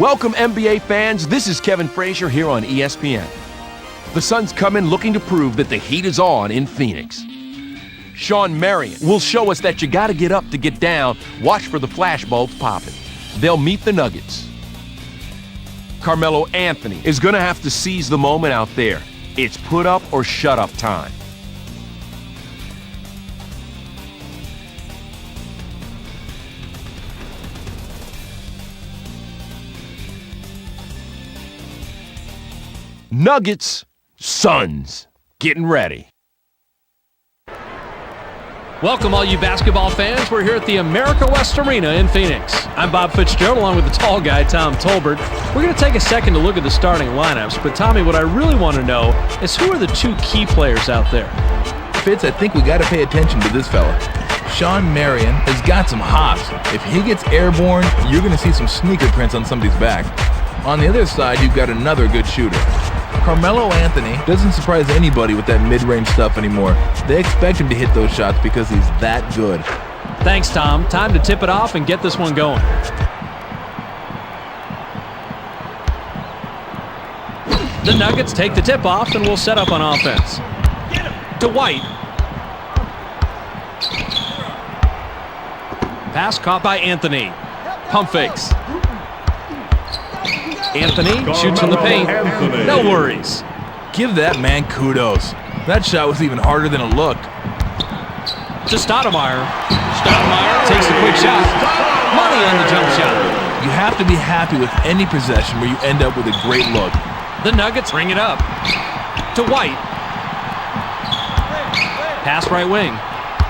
Welcome, NBA fans. This is Kevin Frazier here on ESPN. The Suns come in looking to prove that the heat is on in Phoenix. Shawn Marion will show us that you got to get up to get down. Watch for the flashbulbs popping. They'll meet the Nuggets. Carmelo Anthony is going to have to seize the moment out there. It's put up or shut up time. Nuggets, Suns, getting ready. Welcome, all you basketball fans. We're here at the America West Arena in Phoenix. I'm Bob Fitzgerald, along with the tall guy, Tom Tolbert. We're going to take a second to look at the starting lineups, but Tommy, what I really want to know is who are the two key players out there? Fitz, I think we got to pay attention to this fella. Shawn Marion has got some hops. If he gets airborne, you're going to see some sneaker prints on somebody's back. On the other side, you've got another good shooter. Carmelo Anthony doesn't surprise anybody with that mid-range stuff anymore. They expect him to hit those shots because he's that good. Thanks, Tom. Time to tip it off and get this one going. The Nuggets take the tip off and will set up on offense. To White. Pass caught by Anthony. Pump fakes. Anthony shoots from the paint. No worries. Give that man kudos. That shot was even harder than it looked. To Stoudemire. Stoudemire takes the quick shot. Money on the jump shot. You have to be happy with any possession where you end up with a great look. The Nuggets bring it up. To White. Pass right wing.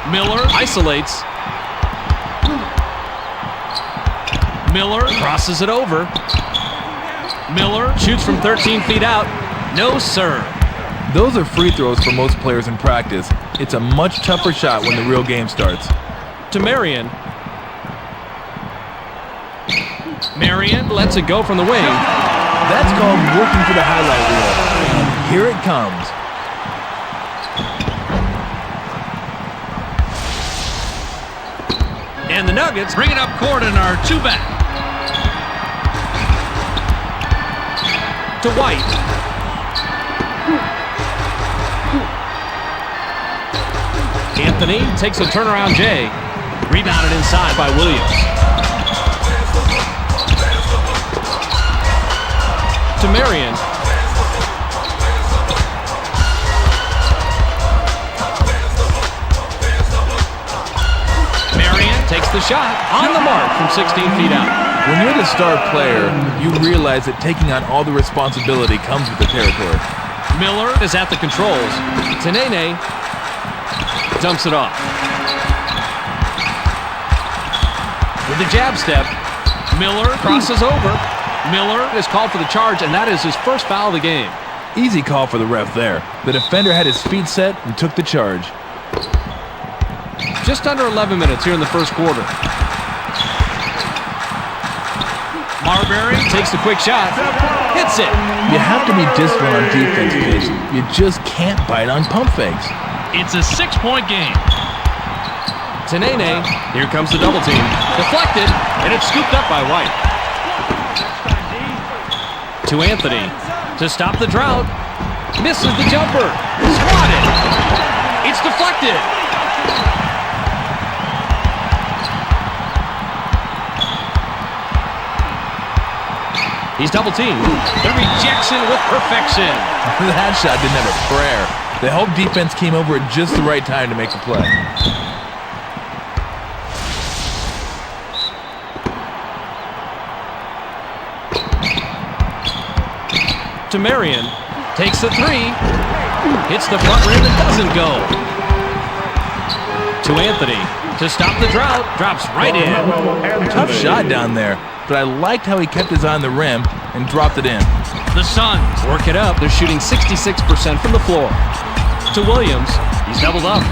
Miller isolates. Miller crosses it over. Miller shoots from 13 feet out. No, sir. Those are free throws for most players in practice. It's a much tougher shot when the real game starts. To Marion. Marion lets it go from the wing. That's called working for the highlight reel. And here it comes. And the Nuggets bring it up court and are two back. To White. Anthony takes a turnaround J. Rebounded inside by Williams. To Marion. Marion takes the shot on the mark from 16 feet out. When you're the star player, you realize that taking on all the responsibility comes with the territory. Miller is at the controls. Tenene dumps it off. With the jab step, Miller crosses over. Miller is called for the charge, and that is his first foul of the game. Easy call for the ref there. The defender had his feet set and took the charge. Just under 11 minutes here in the first quarter. Marbury takes the quick shot. Hits it. You have to be disciplined on defense, Pace. You just can't bite on pump fakes. It's a 6-point game. Tenene, here comes the double team. Deflected, and it's scooped up by White. To Anthony. To stop the drought. Misses the jumper. Swatted. It's deflected. He's double-teamed. The rejection with perfection. That shot didn't have a prayer. The whole defense came over at just the right time to make the play. To Marion. Takes the three. Hits the front rim and doesn't go. To Anthony. To stop the drought. Drops right in. Tough shot down there. But I liked how he kept his eye on the rim and dropped it in. The Suns work it up. They're shooting 66% from the floor. To Williams. He's doubled up.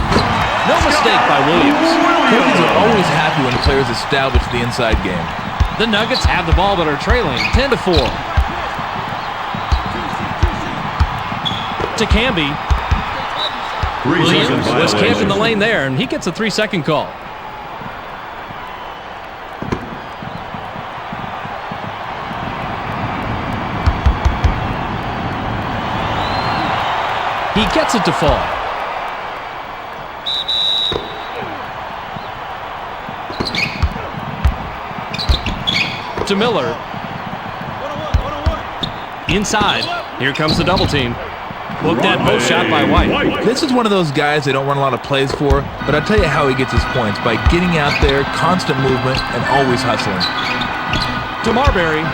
No mistake by Williams. Coaches are always happy when players establish the inside game. The Nuggets have the ball but are trailing 10-4. To Camby. Williams was camped in the lane there, and he gets a 3-second call. He gets it to fall. To Miller. Inside. Here comes the double team. Looked at post shot by White. This is one of those guys they don't run a lot of plays for, but I'll tell you how he gets his points, by getting out there, constant movement, and always hustling. To Marbury.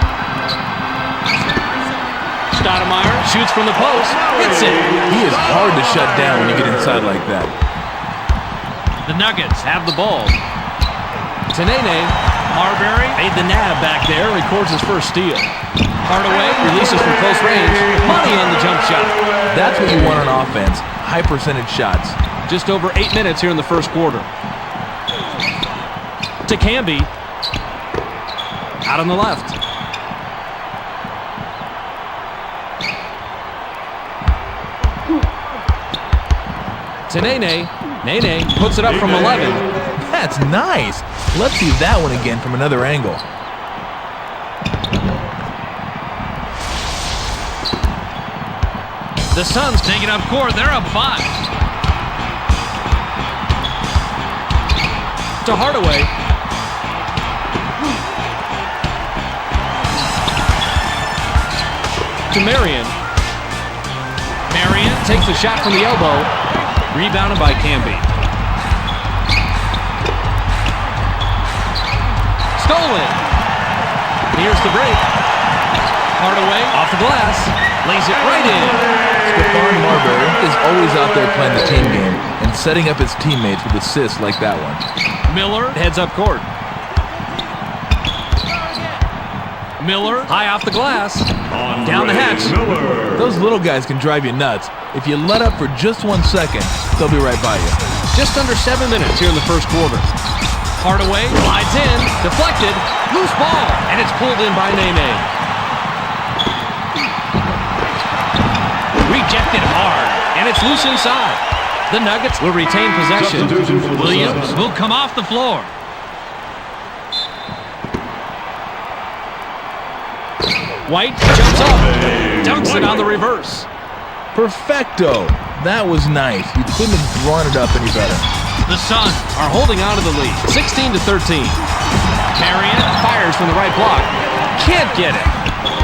Stoudemire shoots from the post. Hits it. He is hard to shut down when you get inside like that. The Nuggets have the ball. Tenene. Marbury made the nab back there, records his first steal. Hardaway releases from close range. Money on the jump shot. That's what you want on offense, high percentage shots. Just over 8 minutes here in the first quarter. To Camby. Out on the left. To Nene. Nene puts it up from 11. That's nice. Let's see that one again from another angle. The Suns take it up court. They're up 5. To Hardaway. To Marion. Marion takes the shot from the elbow. Rebounded by Camby. Stolen. Here's the break. Hardaway off the glass. Lays it right in. Stephon Marbury is always out there playing the team game and setting up his teammates with assists like that one. Miller heads up court. Miller high off the glass. Down the hatch. Those little guys can drive you nuts. If you let up for just 1 second, they'll be right by you. Just under 7 minutes here in the first quarter. Hardaway slides in, deflected, loose ball, and it's pulled in by Nene. Rejected hard, and it's loose inside. The Nuggets will retain possession. Williams will come off the floor. White jumps up, dunks it on the reverse. Perfecto. That was nice. You couldn't have drawn it up any better. The Suns are holding on to the lead, 16-13. Marion fires from the right block. Can't get it.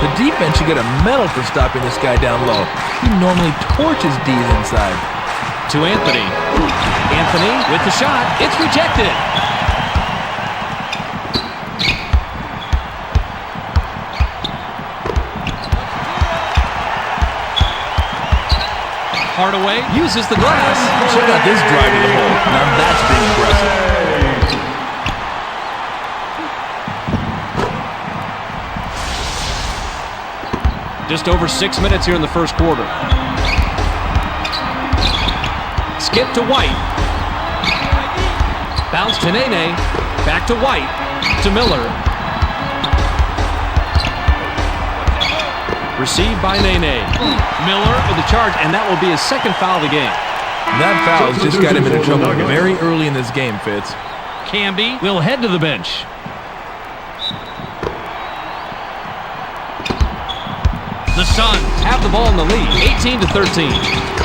The defense should get a medal for stopping this guy down low. He normally torches D's inside. To Anthony. Anthony with the shot. It's rejected. Hardaway uses the glass. Check out this drive to the hole. Now that's being impressive. Just over 6 minutes here in the first quarter. Skip to White. Bounce to Nene. Back to White. To Miller. Received by Nene. Miller with the charge, and that will be his second foul of the game. That foul just got him into trouble very early in this game, Fitz. Camby will head to the bench. The Suns have the ball in the lead, 18-13.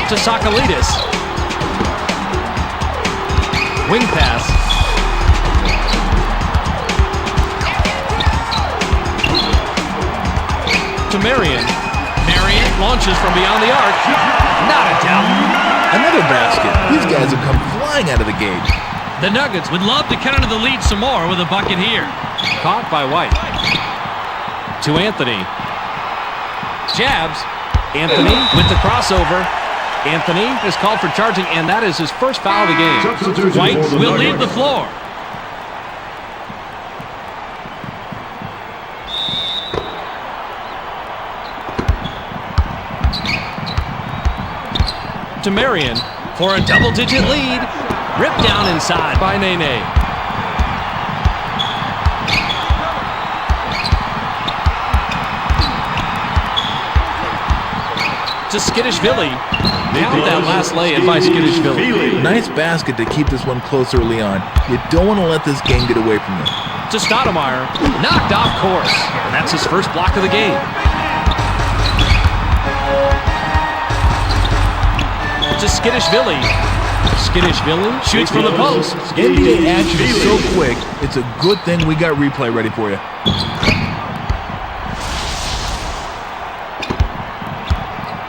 To Sakalidis. Wing pass. To Marion. Marion launches from beyond the arc. Not a doubt. Another basket. These guys have come flying out of the gate. The Nuggets would love to cut into the lead some more with a bucket here. Caught by White. To Anthony. Jabs. Anthony with the crossover. Anthony is called for charging, and that is his first foul of the game. White will leave the floor. To Marion for a double-digit lead. Ripped down inside by Nene. To Skiddishvili. Count that last lay-in by Skiddishvili. Nice basket to keep this one close early on. You don't want to let this game get away from you. To Stoudemire. Knocked off course. And that's his first block of the game. To Skidishvili. Skidishvili shoots from the post. NBA action is so quick, it's a good thing we got replay ready for you.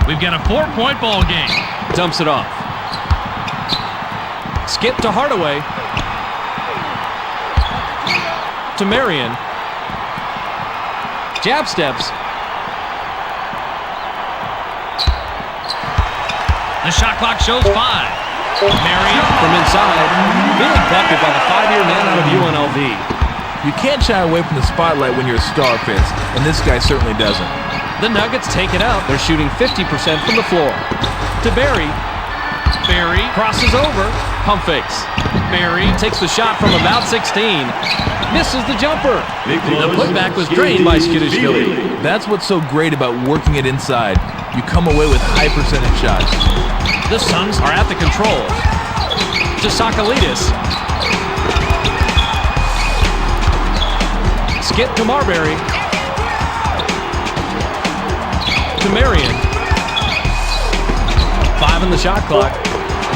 We've got a 4-point ball game. Dumps it off. Skip to Hardaway. To Marion. Jab steps. The shot clock shows 5. Marion From inside. Big bucket by the 5-year man out of UNLV. You can't shy away from the spotlight when you're a star, Fitz, and this guy certainly doesn't. The Nuggets take it out. They're shooting 50% from the floor. To Barry. Barry Crosses over. Pump fakes. Barry Takes the shot from about 16. Misses the jumper. The putback was drained by Skidishvili. That's what's so great about working it inside. You come away with high percentage shots. The Suns are at the controls. To Sakalidis. Skip to Marbury. To Marion. 5 in the shot clock.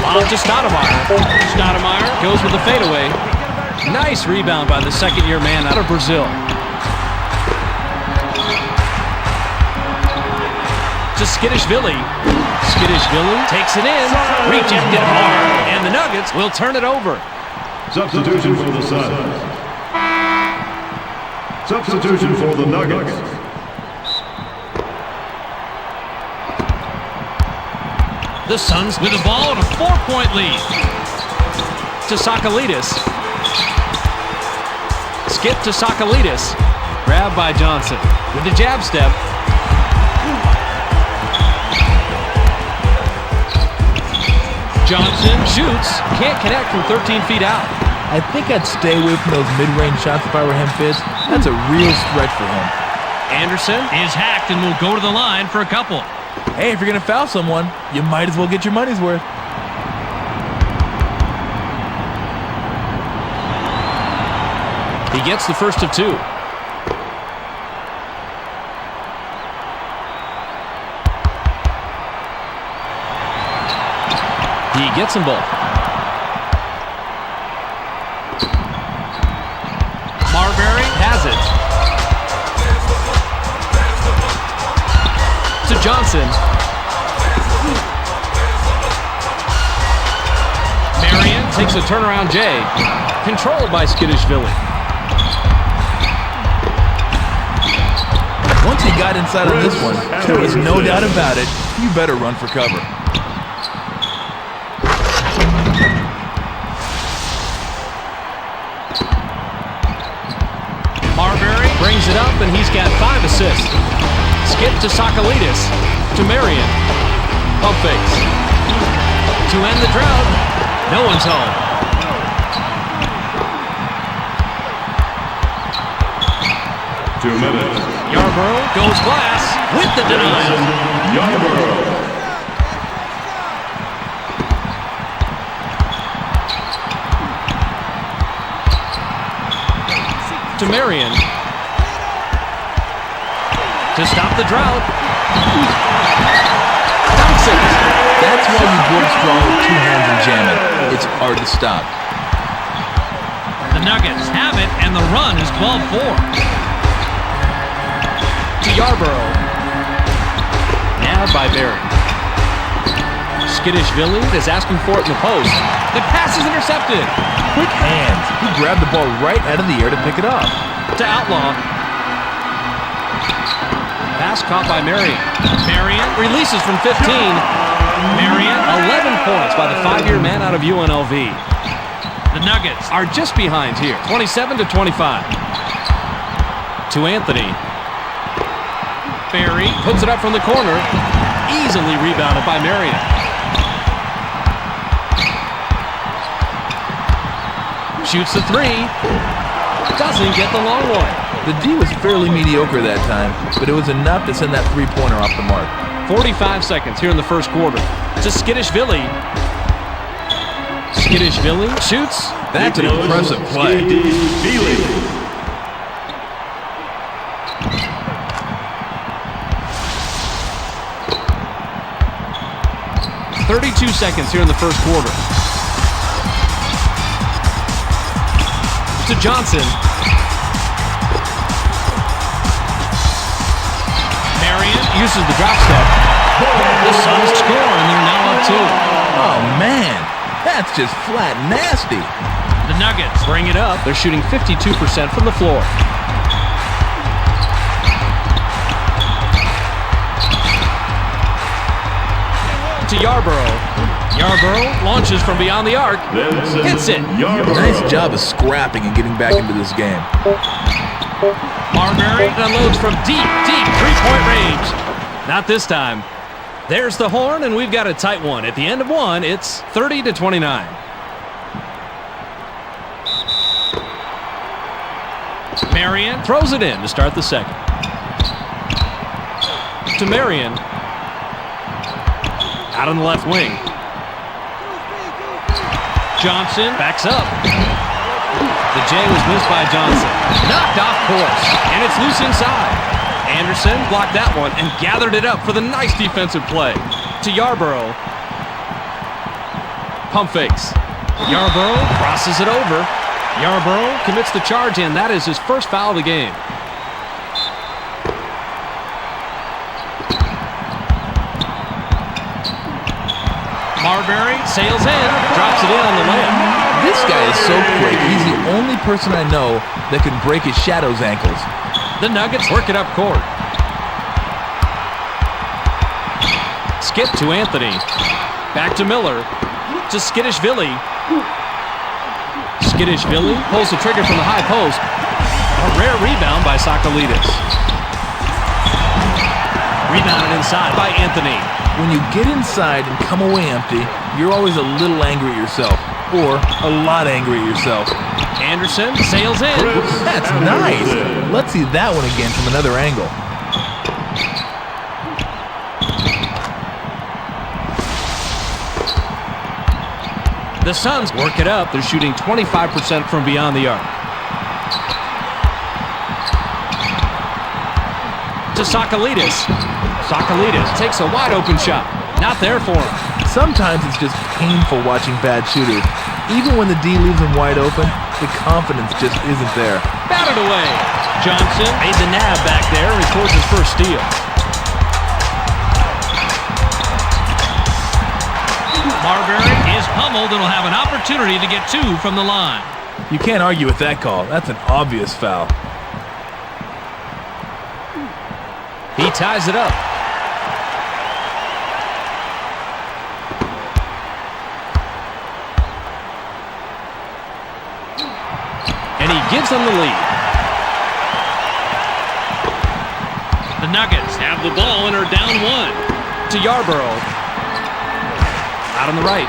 Lob to Stoudemire. Stoudemire goes with the fadeaway. Nice rebound by the second-year man out of Brazil. To Skidishvili. Skidishvili takes it in. Rejected hard. And the Nuggets will turn it over. Substitution for the Suns. Substitution for the Nuggets. The Suns with the ball and a 4-point lead. To Sakalidis. Skip to Sakalidis. Grabbed by Johnson. With the jab step. Johnson shoots. Can't connect from 13 feet out. I think I'd stay away from those mid-range shots if I were him, Fitz. That's a real stretch for him. Anderson is hacked and will go to the line for a couple. Hey, if you're going to foul someone, you might as well get your money's worth. He gets the first of 2. He gets them both. Marbury Has it. To Johnson. Marion Takes a turnaround J. Controlled by Skidishvili. Once he got inside on this one, there was no doubt about it, you better run for cover. Marbury Brings it up, and he's got 5 assists. Skip to Sakalidis. To Marion. Pump fakes. To end the drought. No one's home. Two minutes. Yarborough goes glass with the denial. Yarborough. To Marion. To stop the drought. Dunks it. That's why you board strong with 2 hands and jam it. It's hard to stop. The Nuggets have it, and the run is 12-4. To Yarborough. Nabbed by Barry. Skidishvili is asking for it in the post. The pass is intercepted. Quick hands. He grabbed the ball right out of the air to pick it up. To Outlaw. Pass caught by Marion. Marion Releases from 15. Marion 11 points by the 5-year man out of UNLV. The Nuggets Are just behind here, 27-25. To Anthony. Barry Puts it up from the corner. Easily rebounded by Marion. Shoots the 3. Doesn't get the long one. The D was fairly mediocre that time, but it was enough to send that 3-pointer off the mark. 45 seconds here in the first quarter. To Skidishvili. Skidishvili shoots. That's an impressive play. 32 seconds here in the first quarter. To Johnson. Marion Uses the drop step. The Suns score, and they're now up 2. Oh, man. That's just flat nasty. The Nuggets Bring it up. They're shooting 52% from the floor. To Yarborough. Yarborough launches from beyond the arc. Hits it. Nice job of scrapping and getting back into this game. Marbury Unloads from deep three-point range. Not this time. There's the horn, and we've got a tight one. At the end of one, it's 30-29. Marion Throws it in to start the second. To Marion. Out on the left wing. Johnson Backs up. The J was missed by Johnson. Knocked off course, and it's loose inside. Anderson blocked that one and gathered it up for the nice defensive play. To Yarborough. Pump fakes. Yarborough crosses it over. Yarborough commits the charge, and that is his first foul of the game. Marbury Sails in, drops it in on the layup. This guy is so quick. He's the only person I know that can break his shadow's ankles. The Nuggets work it up court. Skip to Anthony. Back to Miller. To Skidishvili. Skidishvili pulls the trigger from the high post. A rare rebound by Sakalidis. Rebounded inside by Anthony. When you get inside and come away empty, you're always a little angry at yourself. Or a lot angry at yourself. Anderson sails in. That's nice. Let's see that one again from another angle. The Suns work it up. They're shooting 25% from beyond the arc. To Sakalidis. Sakalidis takes a wide open shot. Not there for him. Sometimes it's just painful watching bad shooters. Even when the D leaves them wide open, the confidence just isn't there. Batted away. Johnson made the nab back there and records his first steal. Marbury is pummeled and will have an opportunity to get 2 from the line. You can't argue with that call. That's an obvious foul. He ties it up. And he gives them the lead. The Nuggets have the ball and are down 1. To Yarborough. Out on the right.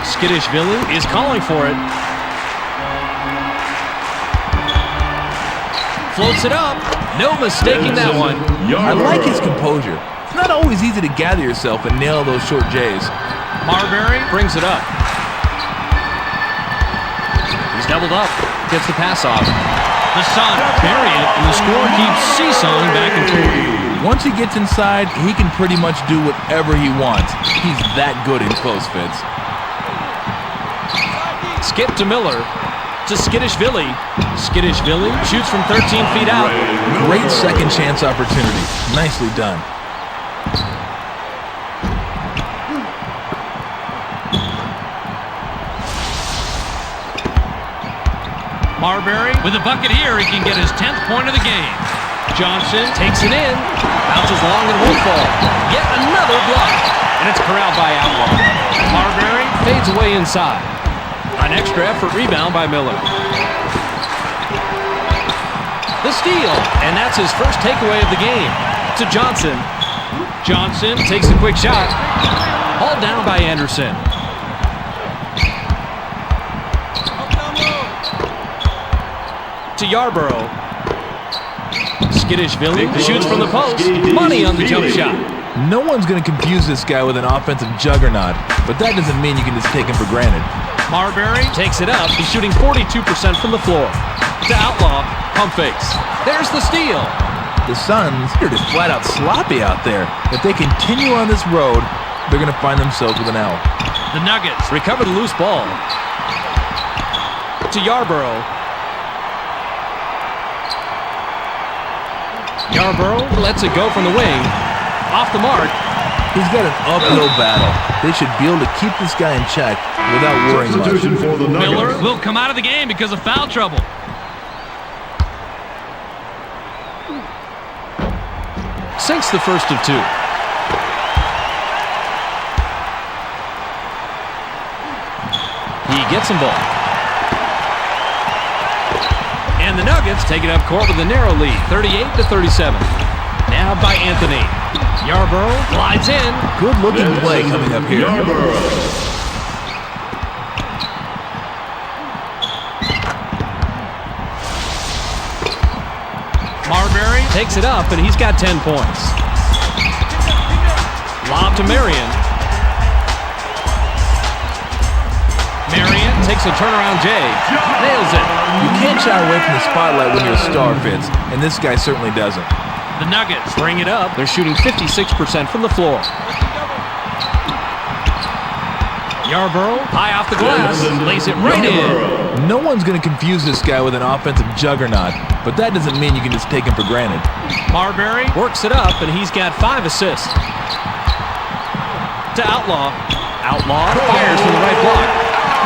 Skidishvili is calling for it. Floats it up. No mistaking that one. I like his composure. It's not always easy to gather yourself and nail those short J's. Marbury Brings it up. He's doubled up. Gets the pass off. The Suns bury it, and the score keeps seesawing back and forth. Once he gets inside, he can pretty much do whatever he wants. He's that good in close fits. Skip to Miller. To Skidishvili. Skidishvili shoots from 13 feet out. Great second chance opportunity. Nicely done. Marbury with a bucket here. He can get his 10th point of the game. Johnson Takes it in. Bounces long and won't fall. Yet another block. And it's corralled by Outlaw. Marbury Fades away inside. An extra effort rebound by Miller. The steal. And that's his first takeaway of the game. To Johnson. Johnson Takes a quick shot. Hauled down by Anderson. To Yarborough. Skidishvili shoots from the post. Money on the jump shot. No one's going to confuse this guy with an offensive juggernaut, but that doesn't mean you can just take him for granted. Marbury Takes it up. He's shooting 42% from the floor. To Outlaw. Pump fakes. There's the steal. The Suns are just flat out sloppy out there. If they continue on this road, they're going to find themselves with an L. The Nuggets Recover the loose ball. To Yarborough. Yarborough lets it go from the wing. Off the mark. He's got an uphill battle. They should be able to keep this guy in check without worrying much. Substitution for the Miller Nuggets. will come out of the game because of foul trouble. Sinks the first of two. He gets them both. And the Nuggets take it up court with a narrow lead, 38-37. Now by Anthony. Yarborough glides in. Good looking play coming up here. Yarborough. Marbury Takes it up, and he's got 10 points. Lob to Marion. Marion takes a turnaround J. Nails it. You can't shy away from the spotlight when you're a star, Fitz, and this guy certainly doesn't. The Nuggets Bring it up. They're shooting 56% from the floor. Yarborough, high off the glass, lays it right in. No one's going to confuse this guy with an offensive juggernaut, but that doesn't mean you can just take him for granted. Marbury Works it up, and he's got 5 assists. To Outlaw. Outlaw fires from the right block.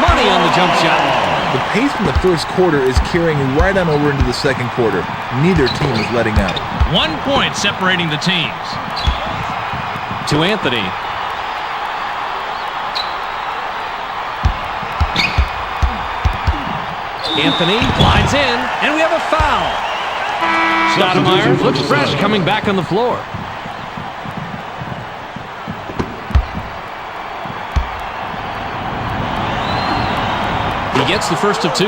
Money on the jump shot. The pace from the first quarter is carrying right on over into the second quarter. Neither team is letting up. 1 point separating the teams. To Anthony. Anthony glides in, and we have a foul. Stoudemire looks fresh coming back on the floor. He gets the first of 2.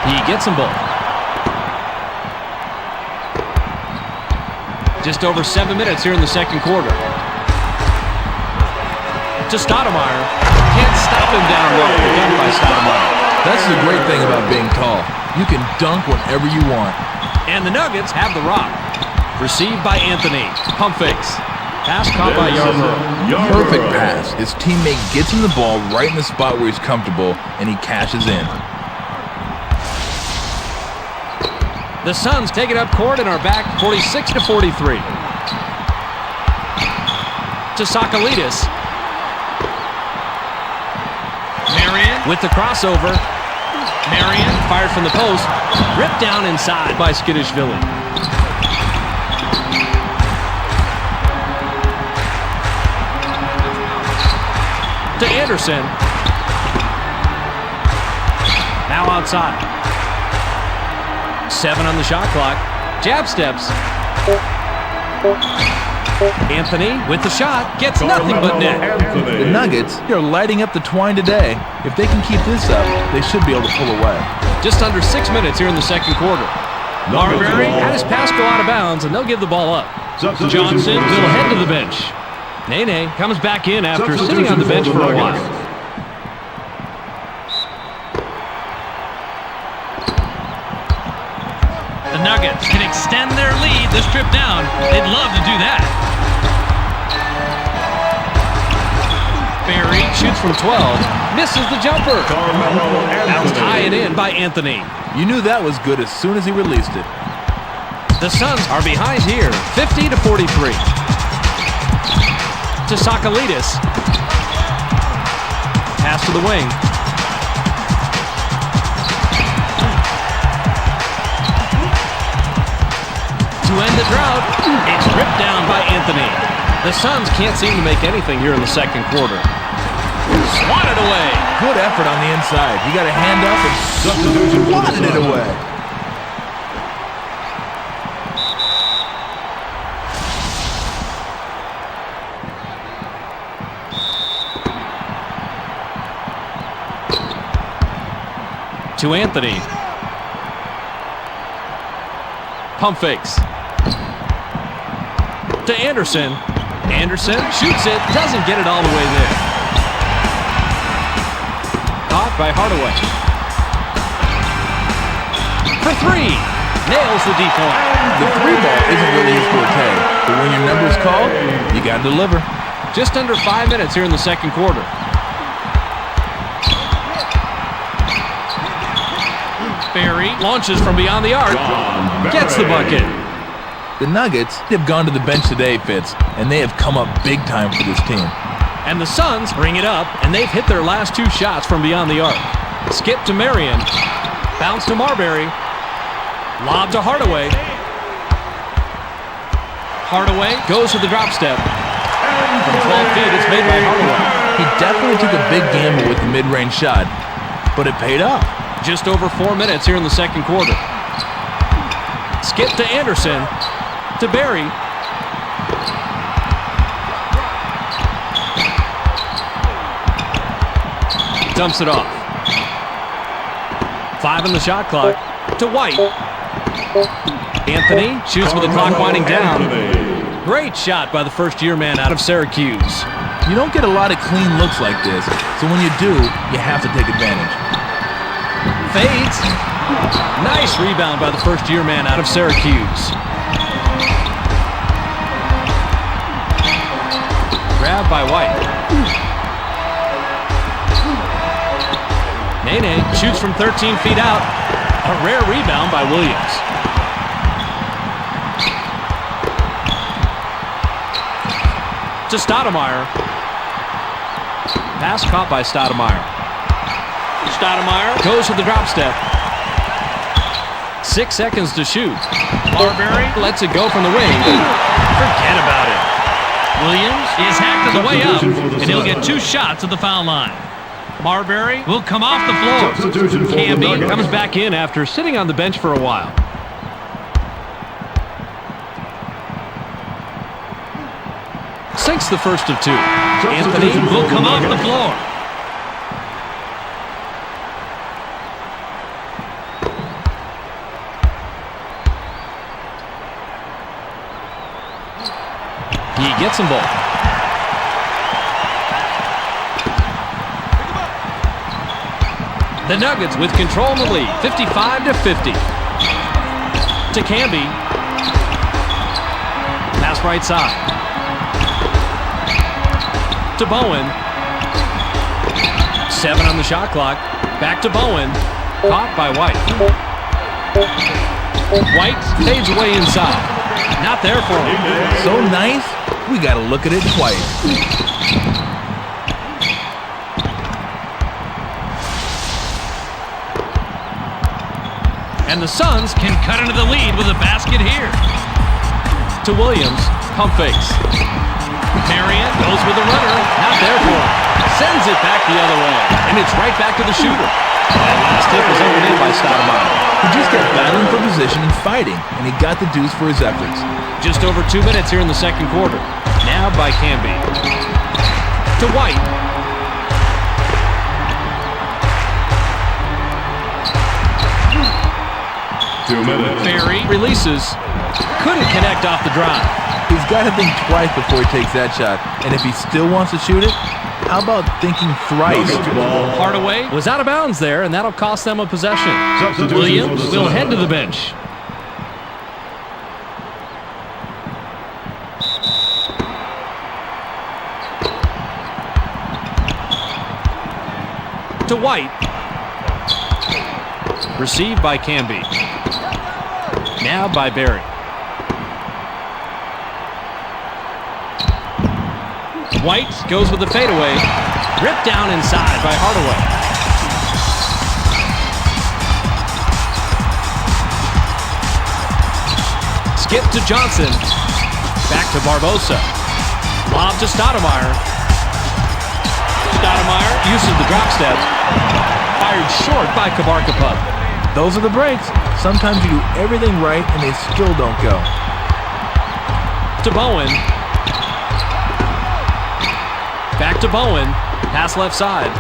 He gets them both. Just over 7 minutes here in the second quarter. To Stoudemire. Can't stop him down low. Done by Stoudemire. That's the great thing about being tall. You can dunk whenever you want. And the Nuggets have the rock. Received by Anthony. Pump fakes. Pass caught by Yarborough. Perfect pass. His teammate gets him the ball right in the spot where he's comfortable, and he cashes in. The Suns take it up court and are back 46-43. To Sakalidis. Marion With the crossover. Marion fired from the post. Ripped down inside by Skidishvili. To Anderson. Now outside. 7 on the shot clock. Jab steps. Anthony with the shot. Gets nothing but net. The Nuggets are lighting up the twine today. If they can keep this up, they should be able to pull away. Just under 6 minutes here in the second quarter. Marbury had his pass go out of bounds, and they'll give the ball up. Johnson will head to the bench. Nene comes back in after sitting on the bench for a while. The Nuggets can extend their lead this trip down. They'd love to do that. Barry shoots from 12. Misses the jumper. That'll tie it in by Anthony. You knew that was good as soon as he released it. The Suns are behind here, 50-43. To Sakalidis. Pass to the wing. To end the drought, it's ripped down by Anthony. The Suns can't seem to make anything here in the second quarter. Swatted away. Good effort on the inside. He got a hand up and swatted it away. To Anthony. Pump fakes. To Anderson. Anderson shoots it, doesn't get it all the way there. Caught by Hardaway. For three. Nails the deep point. The three ball isn't really his forte, but when your number is called, you got to deliver. Just under 5 minutes here in the second quarter. Barry launches from beyond the arc. Gets the bucket. The Nuggets have gone to the bench today, Fitz, and they have come up big time for this team. And the Suns bring it up, and they've hit their last 2 shots from beyond the arc. Skip to Marion. Bounce to Marbury. Lob to Hardaway. Hardaway goes to the drop step. From 12 feet, it's made by Hardaway. He definitely took a big gamble with the mid-range shot, but it paid off. Just over 4 minutes here in the second quarter. Skip to Anderson. To Barry. Dumps it off. 5 on the shot clock. To White. Anthony shoots with the clock winding down. Great shot by the first-year man out of Syracuse. You don't get a lot of clean looks like this, so when you do, you have to take advantage. Fades. Nice rebound by the first-year man out of Syracuse. Grabbed by White. Nene shoots from 13 feet out. A rare rebound by Williams. To Stoudemire. Pass caught by Stoudemire. Stoudemire goes to the drop step. 6 seconds to shoot. Marbury lets it go from the wing. Forget about it. Williams is hacked on the way up, and he'll get 2 shots at the foul line. Marbury will come off the floor. Substitution for the Camby Nuggets. comes back in after sitting on the bench for a while. Sinks the first of 2. Anthony Will come off the floor. He gets them both. The Nuggets with control in the lead, 55-50. To Camby. Pass right side. To Bowen. 7 on the shot clock. Back to Bowen. Caught by White. White fades away inside. Not there for him. So nice, we got to look at it twice. And the Suns Can cut into the lead with a basket here. to Williams. Pump fakes. Marion goes with the runner. Not there for him. Sends it back the other way. And it's right back to the shooter. That last tip was underneath by Stoudemire. He just kept battling for position and fighting, and he got the deuce for his efforts. Just over 2 minutes here in the second quarter. Now by Camby. To White. 2 minutes. Barry releases. Couldn't connect off the drive. He's got to think twice before he takes that shot, and if he still wants to shoot it, how about thinking thrice? Nuggets ball. Hardaway was out of bounds there, and that'll cost them a possession. Substitution Williams for the will Suns. head to the bench. To White. Received by Camby. Now by Barry. White goes with the fadeaway. Ripped down inside by Hardaway. Skip to Johnson. Back to Barbosa. Lob to Stoudemire. Stoudemire uses the drop step. Fired short by Kabarkapub. Those are the breaks. Sometimes you do everything right, and they still don't go. To Bowen. Back to Bowen. Pass left side.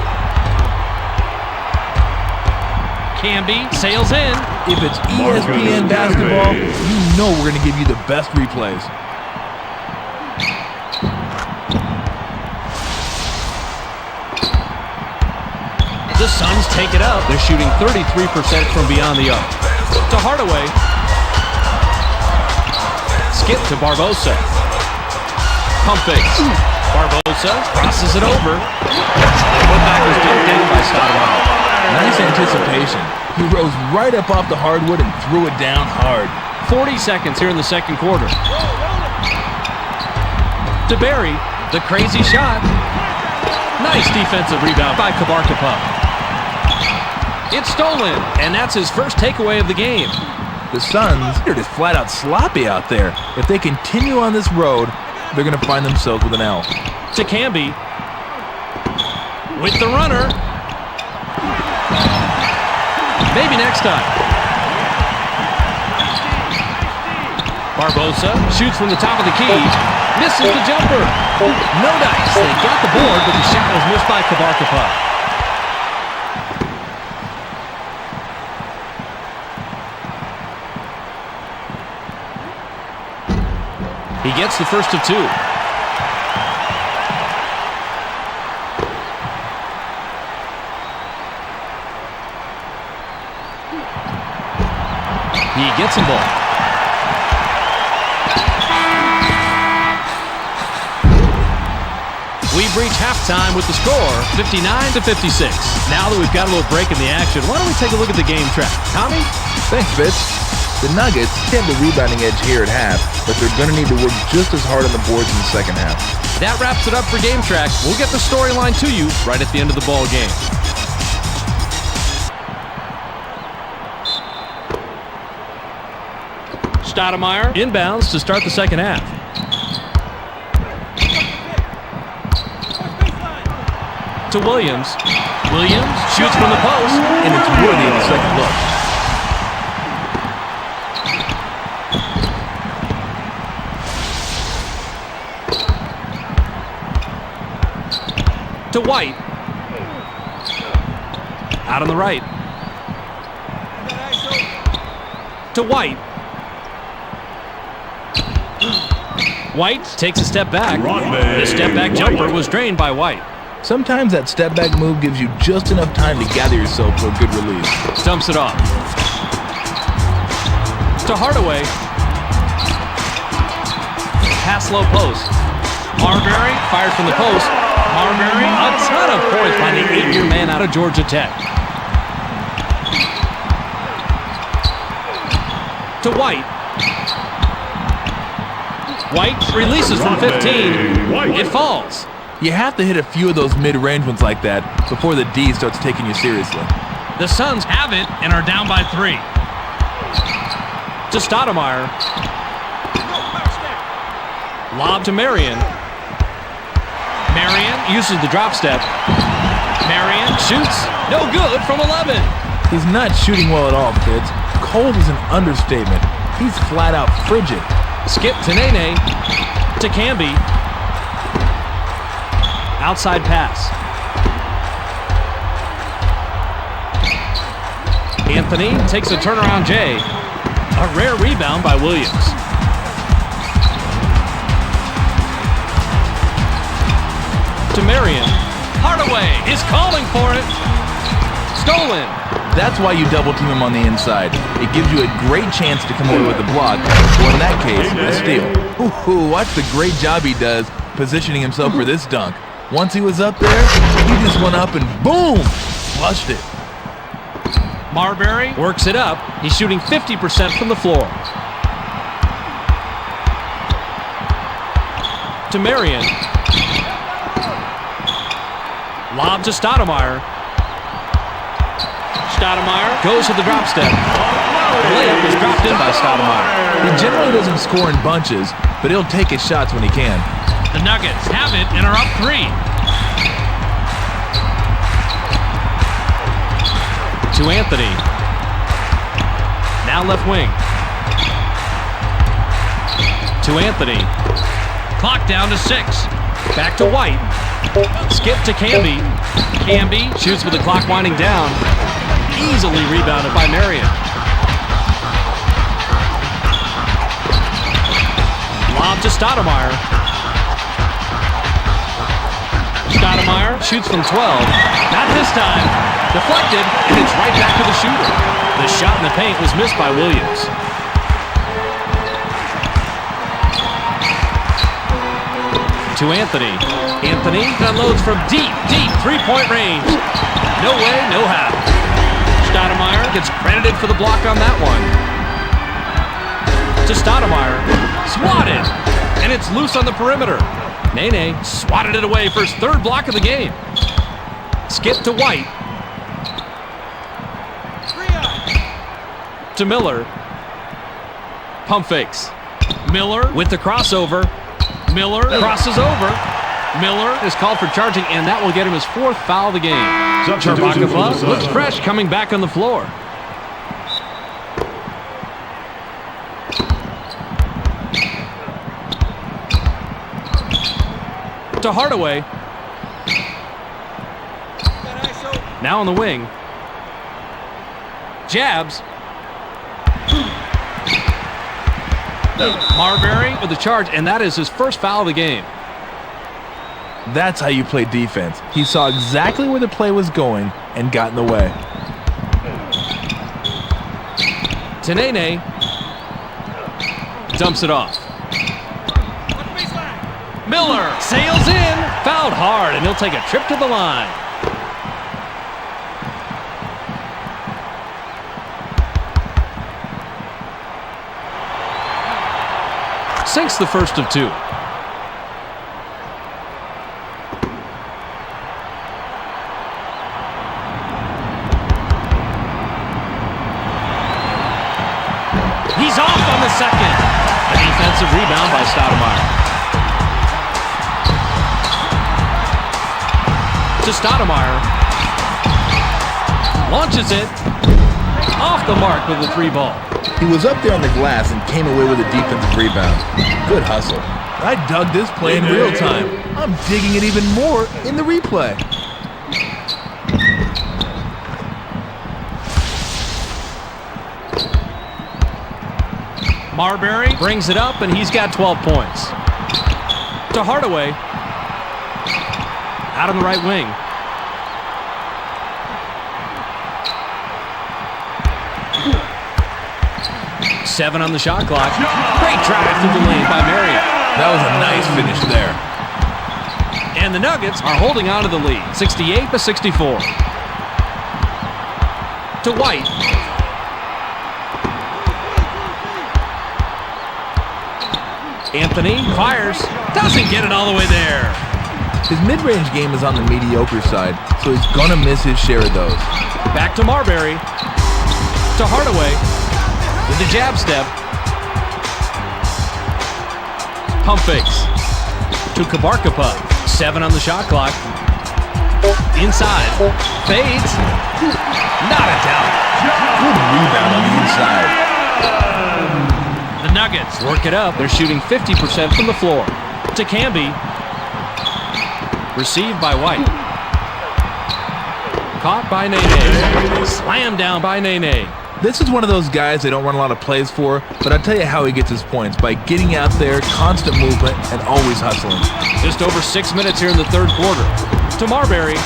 Camby sails in. If it's ESPN basketball, you know we're going to give you the best replays. The Suns take it up. They're shooting 33% from beyond the arc. To Hardaway. Skip to Barbosa. Pump fakes. Barbosa crosses it over. The putback was dumped in by Stoudemire. Nice anticipation. He rose right up off the hardwood and threw it down hard. 40 seconds here in the second quarter. To Barry, the crazy shot. Nice defensive rebound by Kabarkapov. It's stolen, and that's his first takeaway of the game. The Suns are just flat out sloppy out there. If they continue on this road, they're going to find themselves with an L. To Camby. With the runner. Maybe next time. Barbosa shoots from the top of the key. Misses the jumper. No dice. They got the board, but the shot was missed by Kabarkapov. He gets the first of two. He gets them both. We've reached halftime with the score, 59-56. Now that we've got a little break in the action, why don't we take a look at the game track? Tommy? Thanks, Fitz. The Nuggets have the rebounding edge here at half, but they're going to need to work just as hard on the boards in the second half. That wraps it up for Game Track. We'll get the storyline to you right at the end of the ball game. Stoudemire inbounds to start the second half. To Williams. Williams shoots from the post, And it's worthy of a second look. to White. Out on the right. To White. White takes a step back. The step back jumper was drained by White. Sometimes that step back move gives you just enough time to gather yourself for a good release. Dumps it off. To Hardaway. Pass low post. Marbury fired from the post. Marbury, a ton of points by the 8-year man out of Georgia Tech. To White. White releases from 15. It falls. You have to hit a few of those mid-range ones like that before the D starts taking you seriously. The Suns have it and are down by 3. To Stoudemire. Lob to Marion. Marion uses the drop step. Marion shoots. No good from 11. He's not shooting well at all, Fitz. Cold is an understatement. He's flat out frigid. Skip to Nene. To Camby. Outside pass. Anthony takes a turnaround J. A rare rebound by Williams. To Marion. Hardaway is calling for it. Stolen. That's why you double team him on the inside. It gives you a great chance to come away with a block, or in that case, a steal. Ooh, watch the great job he does positioning himself for this dunk. Once he was up there, he just went up and boom, flushed it. Marbury works it up. He's shooting 50% from the floor. To Marion. Lob to Stoudemire. Stoudemire goes to the drop step. The layup is dropped in by Stoudemire. He generally doesn't score in bunches, but he'll take his shots when he can. The Nuggets have it and are up 3. To Anthony. Now left wing. To Anthony. Clock down to 6. Back to White. Skip to Camby. Camby shoots with the clock winding down. Easily rebounded by Marion. Lob to Stoudemire. Stoudemire shoots from 12. Not this time. Deflected, and it's right back to the shooter. The shot in the paint was missed by Williams. To Anthony. Anthony unloads from deep three-point range. No way, no how. Stoudemire gets credited for the block on that one. To Stoudemire. Swatted. And it's loose on the perimeter. Nene swatted it away for his third block of the game. Skip to White. To Miller. Pump fakes. Miller with the crossover. Miller crosses over. Miller is called for charging, and that will get him his fourth foul of the game. Charbakova looks fresh coming back on the floor. To Hardaway. Now on the wing. Jabs. Marbury with the charge, and that is his first foul of the game. That's how you play defense. He saw exactly where the play was going and got in the way. Nene dumps it off. Miller sails in, fouled hard, and he'll take a trip to the line. Sinks the first of two. He's off on the second. A defensive rebound by Stoudemire. To Stoudemire. Launches it. Off the mark with the three ball. He was up there on the glass and came away with a defensive rebound. Good hustle. I dug this play in real time. I'm digging it even more in the replay. Marbury brings it up, and he's got 12 points. To Hardaway. Out on the right wing. Seven on the shot clock. Great drive through the lane by Marion. That was a nice finish there. And the Nuggets are holding on to the lead, 68-64. To White. Anthony fires. Doesn't get it all the way there. His mid-range game is on the mediocre side, so he's gonna miss his share of those. Back to Marbury. To Hardaway. With the jab step. Pump fakes. To Kabarkapa. 7 on the shot clock. Inside. Fades. Not a doubt. Good rebound on the inside. The Nuggets work it up. They're shooting 50% from the floor. To Camby. Received by White. Caught by Nene. Slammed down by Nene. This is one of those guys they don't run a lot of plays for, but I'll tell you how he gets his points. By getting out there, constant movement, and always hustling. Just over 6 minutes here in the third quarter. To Marbury.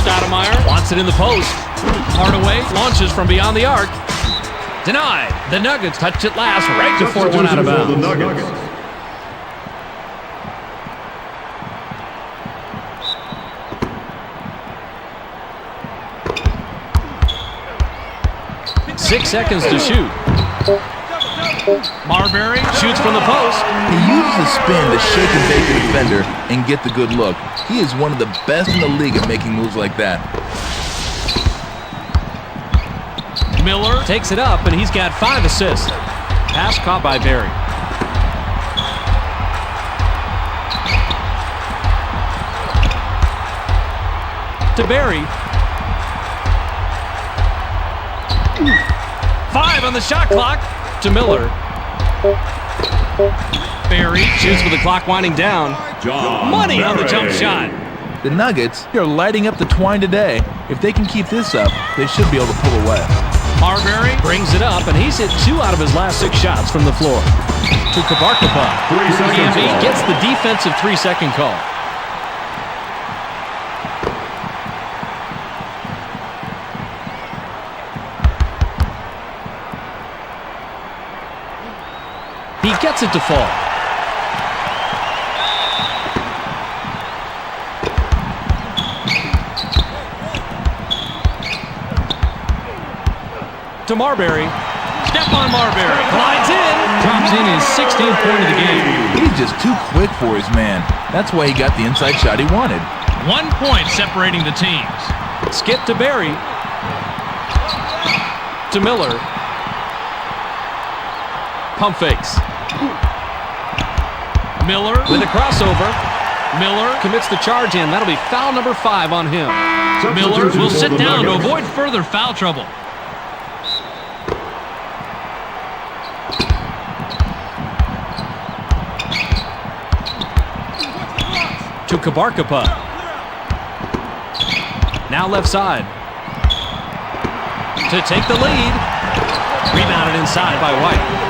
Stoudemire wants it in the post. Hardaway launches from beyond the arc. Denied. The Nuggets touched it last right before it went out of bounds. 6 seconds to shoot. Marbury shoots from the post. He uses his spin to shake and bake the defender and get the good look. He is one of the best in the league at making moves like that. Miller takes it up, and he's got 5 assists. Pass caught by Barry. To Barry. 5 on the shot clock. To Miller. Barry shoots with the clock winding down. Money on the jump shot. The Nuggets are lighting up the twine today. If they can keep this up, they should be able to pull away. Marbury brings it up, and he's hit 2 out of his last 6 shots from the floor. To Kabarkapa. Camby gets the defensive 3-second call. He gets it to fall. To Marbury. Step on Marbury. Glides in. Drops in his 16th point of the game. He's just too quick for his man. That's why he got the inside shot he wanted. 1 point separating the teams. Skip to Barry. To Miller. Pump fakes. Miller With a crossover. Miller Commits the charge in. That'll be foul number 5 on him. Miller will sit down to avoid further foul trouble. To Kabarkapa. Now left side. To take the lead. Rebounded inside by White.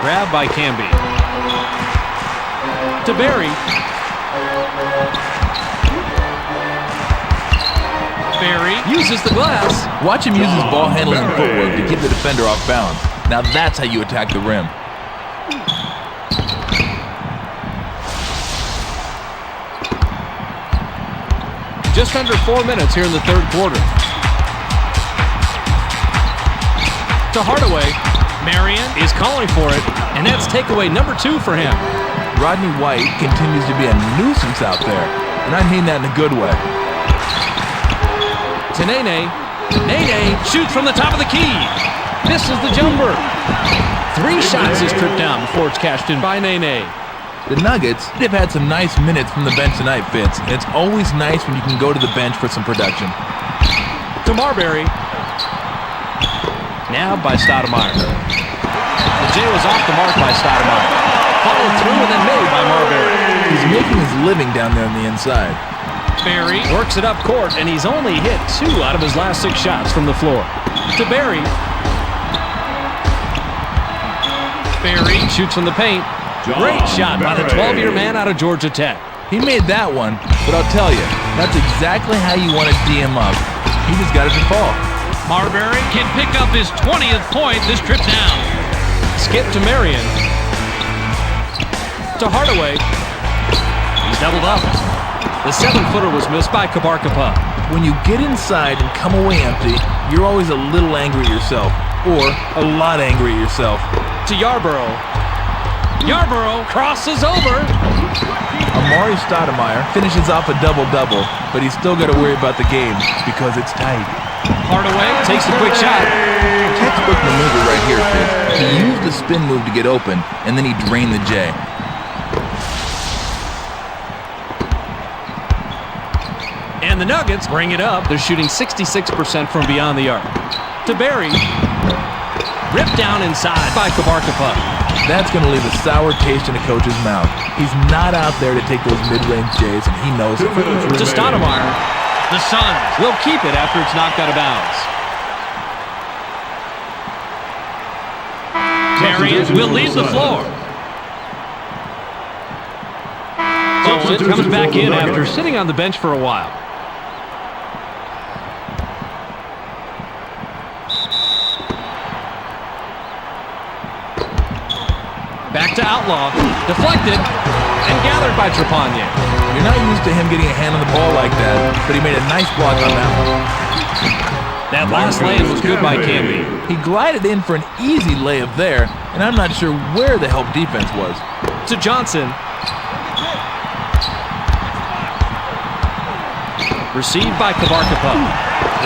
Grabbed by Camby. To Barry. Barry Uses the glass. Watch him use his ball handling and footwork to keep the defender off balance. Now that's how you attack the rim. Just under 4 minutes here in the third quarter. To Hardaway. Marion Is calling for it, and that's takeaway number 2 for him. Rodney White continues to be a nuisance out there, and I mean that in a good way. To Nene. Nene shoots from the top of the key. Misses the jumper. 3 shots is tripped down before it's cashed in by Nene. The Nuggets, they've had some nice minutes from the bench tonight, Fitz, and it's always nice when you can go to the bench for some production. To Marbury. Now by Stoudemire. The J was off the mark by Stoudemire. Followed through and then made by Marbury. He's making his living down there on the inside. Barry Works it up court, and he's only hit 2 out of his last 6 shots from the floor. To Barry. Barry Shoots from the paint. Great shot by the 12-year man out of Georgia Tech. He made that one, but I'll tell you, that's exactly how you want to D him up. He just got it to fall. Marbury can pick up his 20th point this trip down. Skip to Marion. To Hardaway. He's doubled up. The 7-footer was missed by Kabarkapa. When you get inside and come away empty, you're always a little angry at yourself, or a lot angry at yourself. To Yarborough. Yarborough Crosses over. Amari Stoudemire finishes off a double-double, but he's still got to worry about the game because it's tight. Hardaway Takes the quick shot. Textbook maneuver right here, Fitz. He used the spin move to get open, and then he drained the J. And the Nuggets bring it up. They're shooting 66% from beyond the arc. To Barry. Ripped down inside by Kabarkapa. That's going to leave a sour taste in a coach's mouth. He's not out there to take those mid-range J's, and he knows it. To Stoudemire. the Suns Will keep it after it's knocked out of bounds. Marion will leave the floor. Bowen comes back in after sitting on the bench for a while. Back to Outlaw. Deflected and gathered by Trepagnier. You're not used to him getting a hand on the ball like that, but he made a nice block on that one. That last lane was good by Camby. He glided in for an easy layup there, and I'm not sure where the help defense was. To Johnson. Received by Kabarkapa.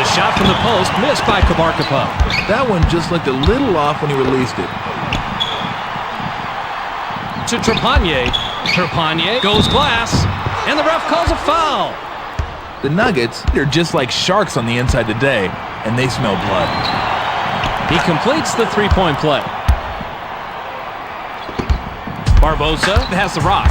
The shot from the post missed by Kabarkapa. That one just looked a little off when he released it. To Trepagnier. Trepagnier goes glass, and the ref calls a foul. The Nuggets, they're just like sharks on the inside today, and they smell blood. He completes the three-point play. Barbosa has the rock.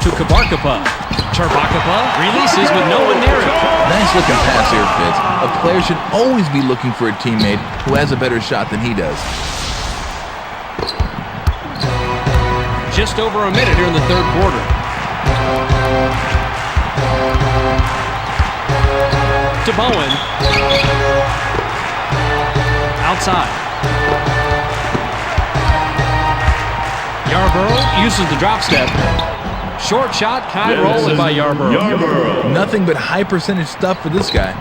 To Kabarkapa. Kabarkapa releases with no one near him. Nice looking pass here, Fitz. A player should always be looking for a teammate who has a better shot than he does. Just over a minute here in the third quarter. To Bowen. Outside. Yarborough uses the drop step. Short shot, high rolling by Yarborough. Nothing but high percentage stuff for this guy.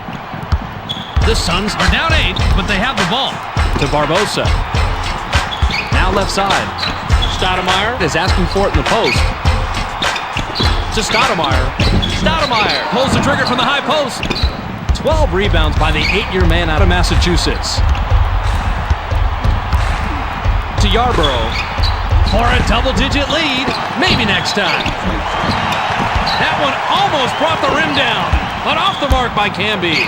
The Suns Are down 8, but they have the ball. to Barbosa. Now left side. Stoudemire is asking for it in the post. To Stoudemire. Stoudemire pulls the trigger from the high post. 12 rebounds by the 8-year man out of Massachusetts. To Yarborough. For a double-digit lead. Maybe next time. That one almost brought the rim down. But off the mark by Camby.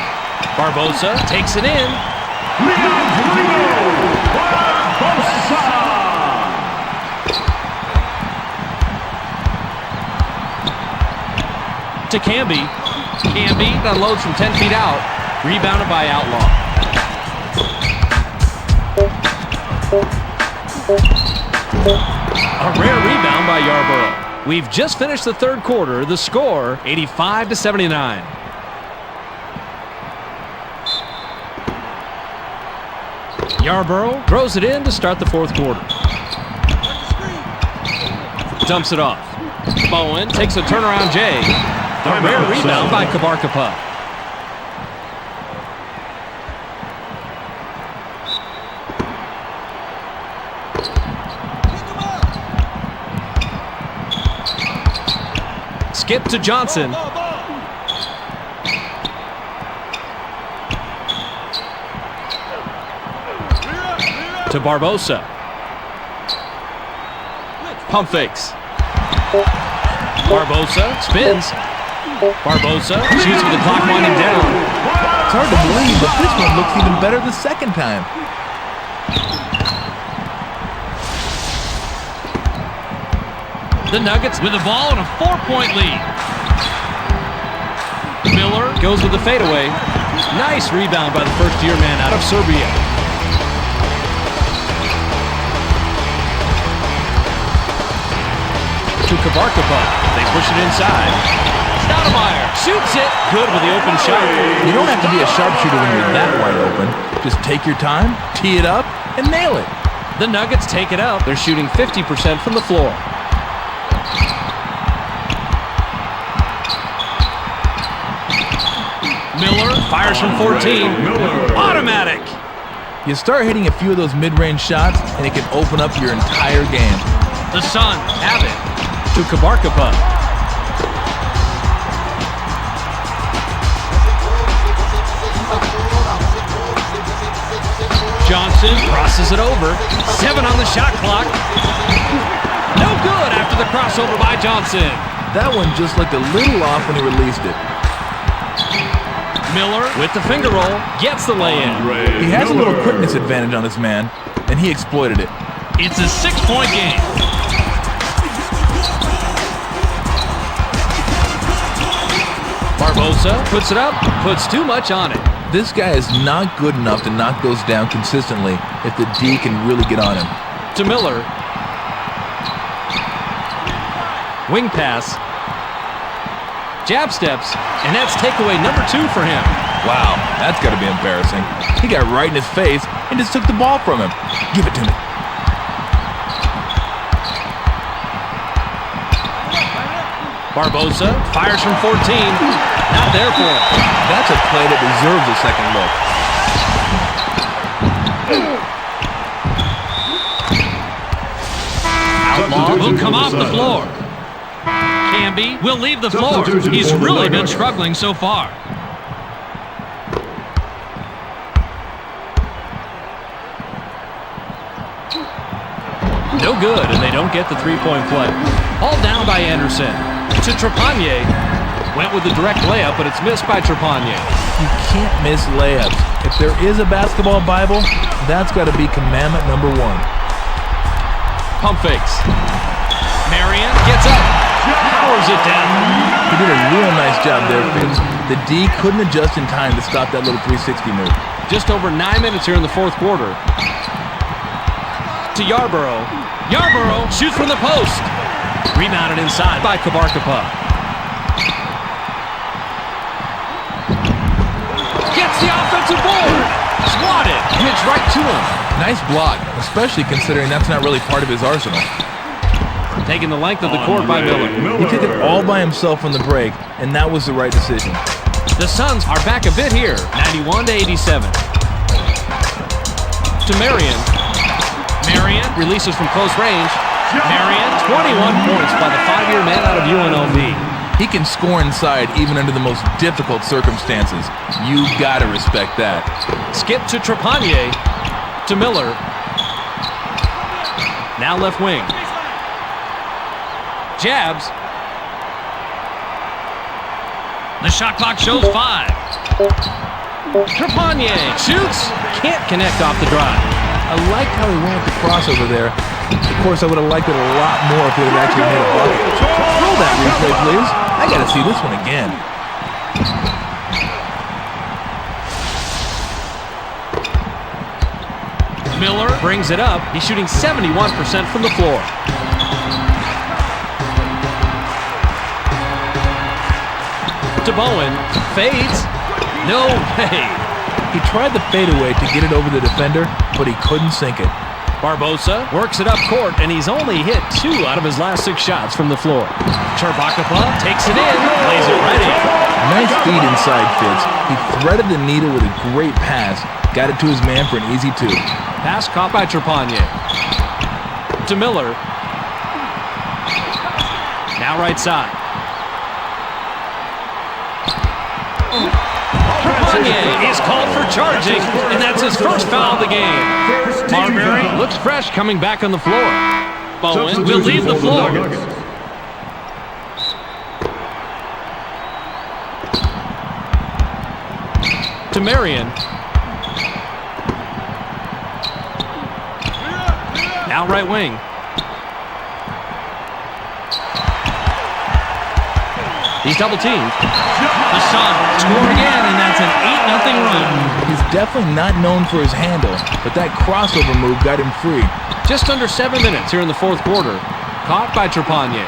Barbosa takes it in. To Camby. Camby unloads from 10 feet out. Rebounded by Outlaw. A rare rebound by Yarborough. We've just finished the third quarter. The score, 85-79. Yarborough throws it in to start the fourth quarter. Dumps it off. Bowen takes a turnaround J. A rare rebound by Kabarkapa. Skip to Johnson. To Barbosa. Pump fakes. Barbosa spins. Barbosa shoots with the clock winding down. It's hard to believe, but this one looks even better the second time. The Nuggets with the ball and a 4-point lead. Miller goes with the fadeaway. Nice rebound by the first-year man out of Serbia. To Kabarkapa. They push it inside. Stoudemire shoots it. Good with the open shot. You don't have to be a sharpshooter when you're that wide open. Just take your time, tee it up, and nail it. The Nuggets take it up. They're shooting 50% from the floor. Miller fires from 14. Automatic. You start hitting a few of those mid-range shots, and it can open up your entire game. The Suns have it. To Kabarkapa. Johnson crosses it over. 7 on the shot clock. No good after the crossover by Johnson. That one just looked a little off when he released it. Miller with the finger roll gets the lay-in. He has a little quickness advantage on this man, and he exploited it. It's a 6-point game. Barbosa puts it up, puts too much on it. This guy is not good enough to knock those down consistently if the D can really get on him. To Miller. Wing pass. Jab steps, and that's takeaway number 2 for him. Wow, that's got to be embarrassing. He got right in his face and just took the ball from him. Give it to me. Barbosa fires from 14. Not there for him. That's a play that deserves a second look. Outlaw Will come off the floor. Camby will leave the floor. He's really been struggling so far. No good, and they don't get the three-point play. Hauled down by Anderson. To Trepanier. Went with the direct layup, but it's missed by Trepanier. You can't miss layups. If there is a basketball Bible, that's got to be commandment number 1. Pump fakes. Marion gets up. Powers it down. He did a real nice job there, Fitz. The D couldn't adjust in time to stop that little 360 move. Just over 9 minutes here in the fourth quarter. To Yarborough. Yarborough shoots from the post. Rebounded inside by Kabarkapa. Gets right to him. Nice block, especially considering that's not really part of his arsenal. Taking the length of the court by Miller. He took it all by himself on the break, and that was the right decision. The Suns are back a bit here, 91-87. To Marion. Marion releases from close range. Marion, 21 points by the 5-year man out of UNLV. He can score inside even under the most difficult circumstances. You gotta respect that. Skip to Trepanier. To Miller. Now left wing. Jabs. The shot clock shows 5. Trepanier shoots. Can't connect off the drive. I like how he went with the crossover there. Of course, I would have liked it a lot more if he had actually made a bucket. Roll that replay, please. I gotta see this one again. Miller brings it up. He's shooting 71% from the floor. To Bowen. Fades. No way. He tried the fadeaway to get it over the defender, but he couldn't sink it. Barbosa works it up court, and he's only hit 2 out of his last 6 shots from the floor. Charbakapa takes it in, lays it right in. Nice feed inside, Fitz. He threaded the needle with a great pass. Got it to his man for an easy 2. Pass caught by Trepanier. To Miller. Now right side. Trepanier is called for charging, and that's his first foul of the game. Marbury looks fresh coming back on the floor. Bowen will leave the floor. To Marion. Now right wing. He's double teamed. The Suns score again, and that's an 8-0 run. He's definitely not known for his handle, but that crossover move got him free. Just under 7 minutes here in the 4th quarter. Caught by Trepanier.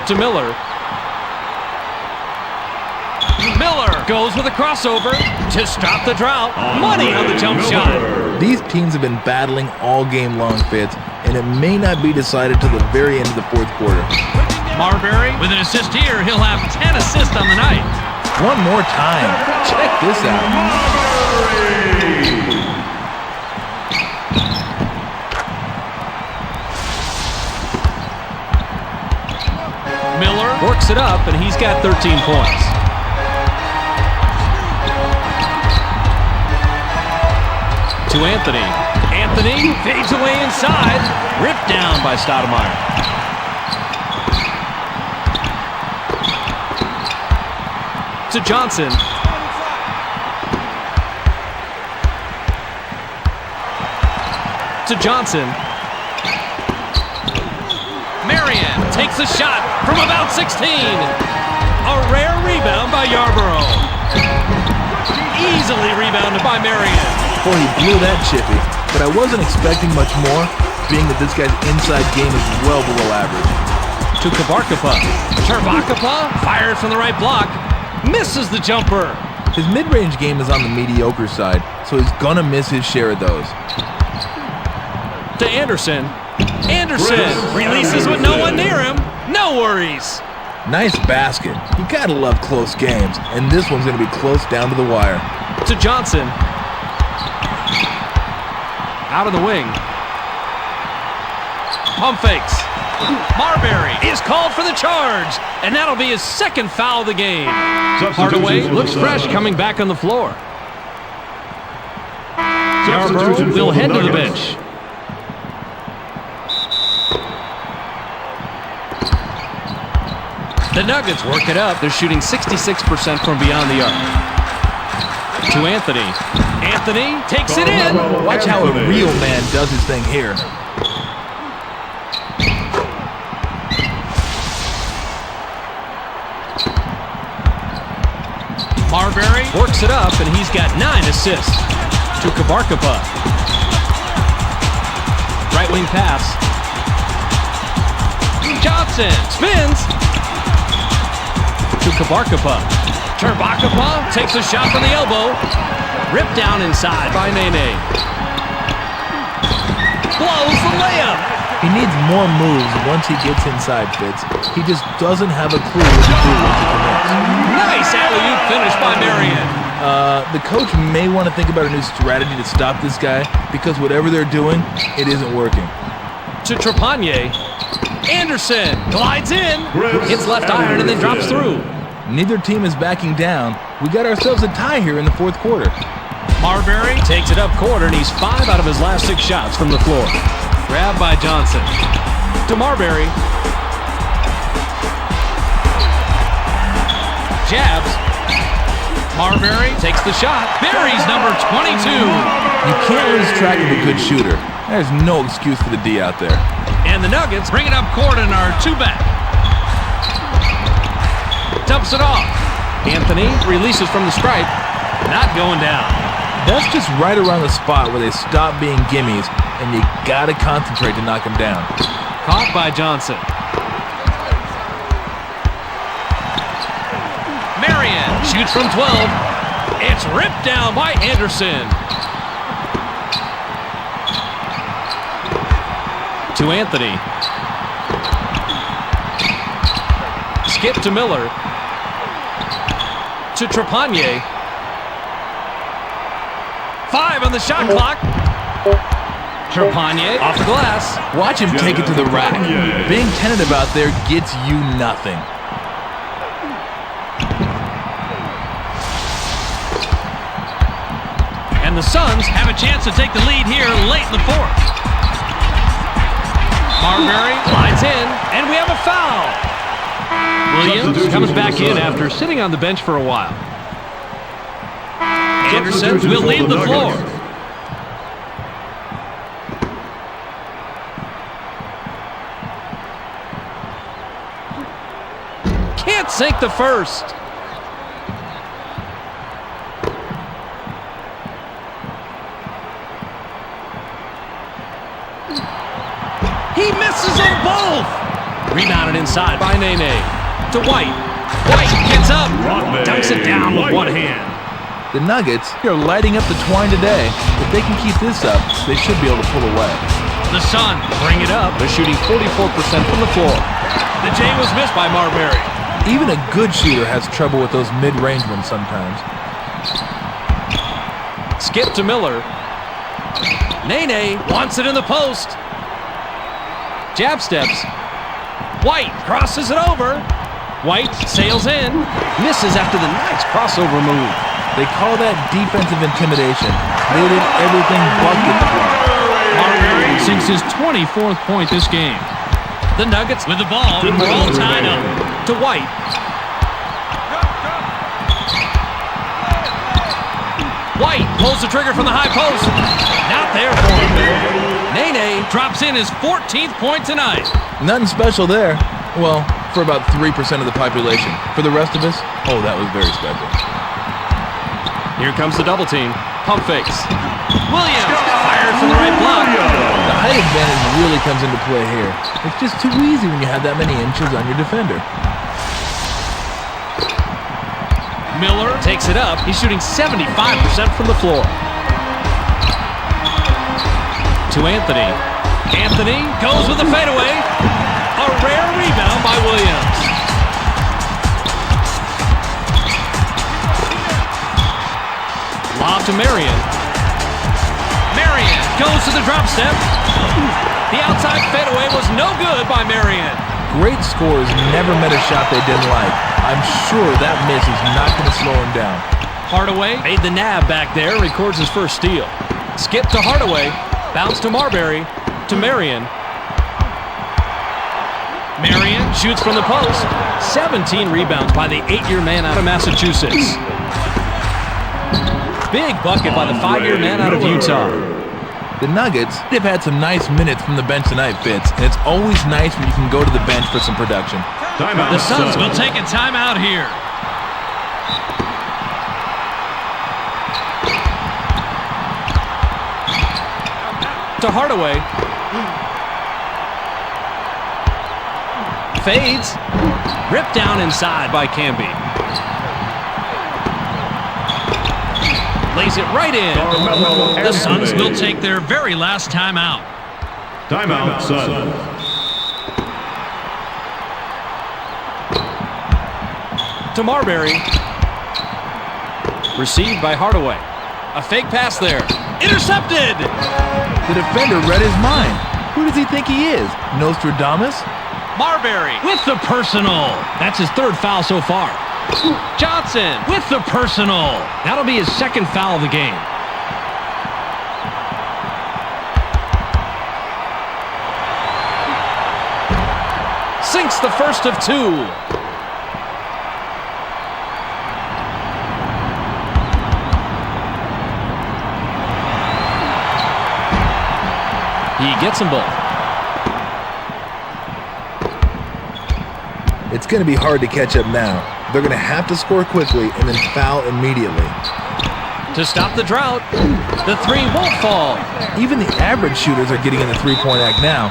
To Miller. Miller goes with a crossover to stop the drought. Money on the jump shot. These teams have been battling all game long, Fitz, and it may not be decided till the very end of the 4th quarter. Marbury with an assist here. He'll have 10 assists on the night. One more time. Check this out. Miller works it up, and he's got 13 points. To Anthony. Anthony fades away inside. Ripped down by Stoudemire. To Johnson. To Johnson. Marion takes a shot from about 16. A rare rebound by Yarborough. Easily rebounded by Marion. Boy, he blew that chippy, but I wasn't expecting much more, being that this guy's inside game is well below average. To Kabarkapa. Charbakapa fired from the right block. Misses the jumper. His mid-range game is on the mediocre side, so he's gonna miss his share of those. To Anderson. Anderson releases with no one near him. No worries. Nice basket. You gotta love close games, and this one's gonna be close down to the wire. To Johnson. Out of the wing. Pump fakes. Marbury is called for the charge, and that'll be his 2nd foul of the game. Hardaway looks fresh coming back on the floor. Yarborough will head to the bench. The Nuggets work it up. They're shooting 66% from beyond the arc. To Anthony. Anthony takes it in. Watch how a real man does his thing here. Marbury works it up, and he's got 9 assists. To Kabarkapa. Right wing pass. Johnson spins. To Kabarkapa. Charbakapa takes a shot from the elbow. Ripped down inside by Nene. Blows the layup. He needs more moves once he gets inside, Fitz. He just doesn't have a clue what to do once he commits. Nice alley-oop finish by Marion. The coach may want to think about a new strategy to stop this guy because whatever they're doing, it isn't working. To Trepanier. Anderson glides in. Hits left iron and then drops through. Neither team is backing down. We got ourselves a tie here in the fourth quarter. Marbury takes it up court, and he's 5 out of his last 6 shots from the floor. Grab by Johnson. To Marbury. Jabs. Marbury takes the shot. Buries number 22. You can't lose track of a good shooter. There's no excuse for the D out there. And the Nuggets bring it up court in our 2-back. Dumps it off. Anthony releases from the stripe. Not going down. That's just right around the spot where they stop being gimmies, and you gotta concentrate to knock them down. Caught by Johnson. Marion shoots from 12. It's ripped down by Anderson. To Anthony. Skip to Miller. To Trepanier. 5 on the shot clock. Trepanier off the glass. Watch him take it to the rack. Being tentative out there gets you nothing. And the Suns have a chance to take the lead here late in the fourth. Marbury glides in, and we have a foul. Williams comes back in after sitting on the bench for a while. Anderson will leave the floor. Can't sink the first. He misses them both. Rebounded inside by Nene. To White. White gets up. Dunks it down with one hand. The Nuggets are lighting up the twine today. If they can keep this up, they should be able to pull away. The Suns bring it up. They're shooting 44% from the floor. The J was missed by Marbury. Even a good shooter has trouble with those mid-range ones sometimes. Skip to Miller. Nene wants it in the post. Jab steps. White crosses it over. White sails in. Misses after the nice crossover move. They call that defensive intimidation. They did everything but get the block. Marbury sinks his 24th point this game. The Nuggets With the ball, and we're all tied up. to White. White pulls the trigger from the high post. Not there for him. Nene Drops in his 14th point tonight. Nothing special there. Well, for about 3% of the population. For the rest of us, oh, that was very special. Here comes the double team. Pump fakes. Williams fired from the right block. The height advantage really comes into play here. It's just too easy when you have that many inches on your defender. Miller takes it up. He's shooting 75% from the floor. To Anthony. Anthony goes with the fadeaway. A rare rebound by Williams. Lob to Marion. Marion goes to the drop step. The outside fadeaway was no good by Marion. Great scorers never met a shot they didn't like. I'm sure that miss is not going to slow him down. Hardaway made the nab back there, records his first steal. Skip to Hardaway. Bounce to Marbury. To Marion. Marion shoots from the post. 17 rebounds by the 8-year man out of Massachusetts. Big bucket by the 5-year man out of Utah. The Nuggets, they've had some nice minutes from the bench tonight, Fitz, and it's always nice when you can go to the bench for some production. Timeout. The Suns will take a timeout here. To Hardaway. Fades. Ripped down inside by Camby. Lays it right in. The Suns will take their very last timeout. Timeout, Suns. To Marbury. Received by Hardaway. A fake pass there. Intercepted! The defender read his mind. Who does he think he is? Nostradamus? Marbury with the personal. That's his third foul so far. Johnson with the personal. That'll be his second foul of the game. Sinks the first of two. He gets them both. It's going to be hard to catch up now. They're going to have to score quickly and then foul immediately. To stop the drought, the three won't fall. Even the average shooters are getting in the three-point act now.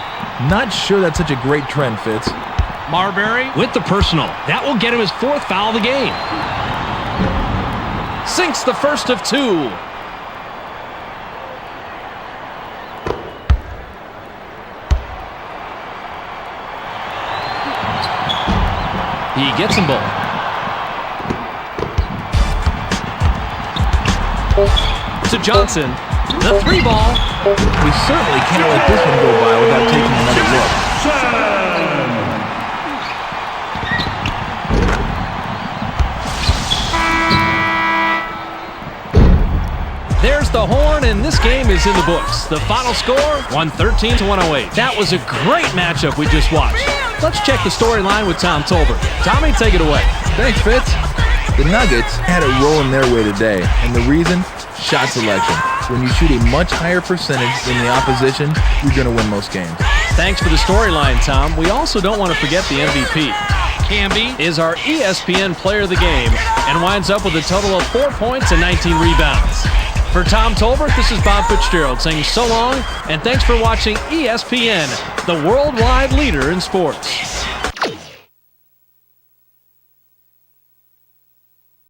Not sure that's such a great trend, Fitz. Marbury with the personal. That will get him his fourth foul of the game. Sinks the first of two. He gets them both. To Johnson. The three ball. We certainly can't let this one go by without taking another look. There's the horn, and this game is in the books. The final score, 113-108. That was a great matchup we just watched. Let's check the storyline with Tom Tolbert. Tommy, take it away. Thanks, Fitz. The Nuggets had it rolling their way today, and the reason? Shot selection. When you shoot a much higher percentage than the opposition, you're going to win most games. Thanks for the storyline, Tom. We also don't want to forget the MVP. Camby is our ESPN player of the game and winds up with a total of 4 points and 19 rebounds. For Tom Tolbert, this is Bob Fitzgerald saying so long, and thanks for watching ESPN, the worldwide leader in sports.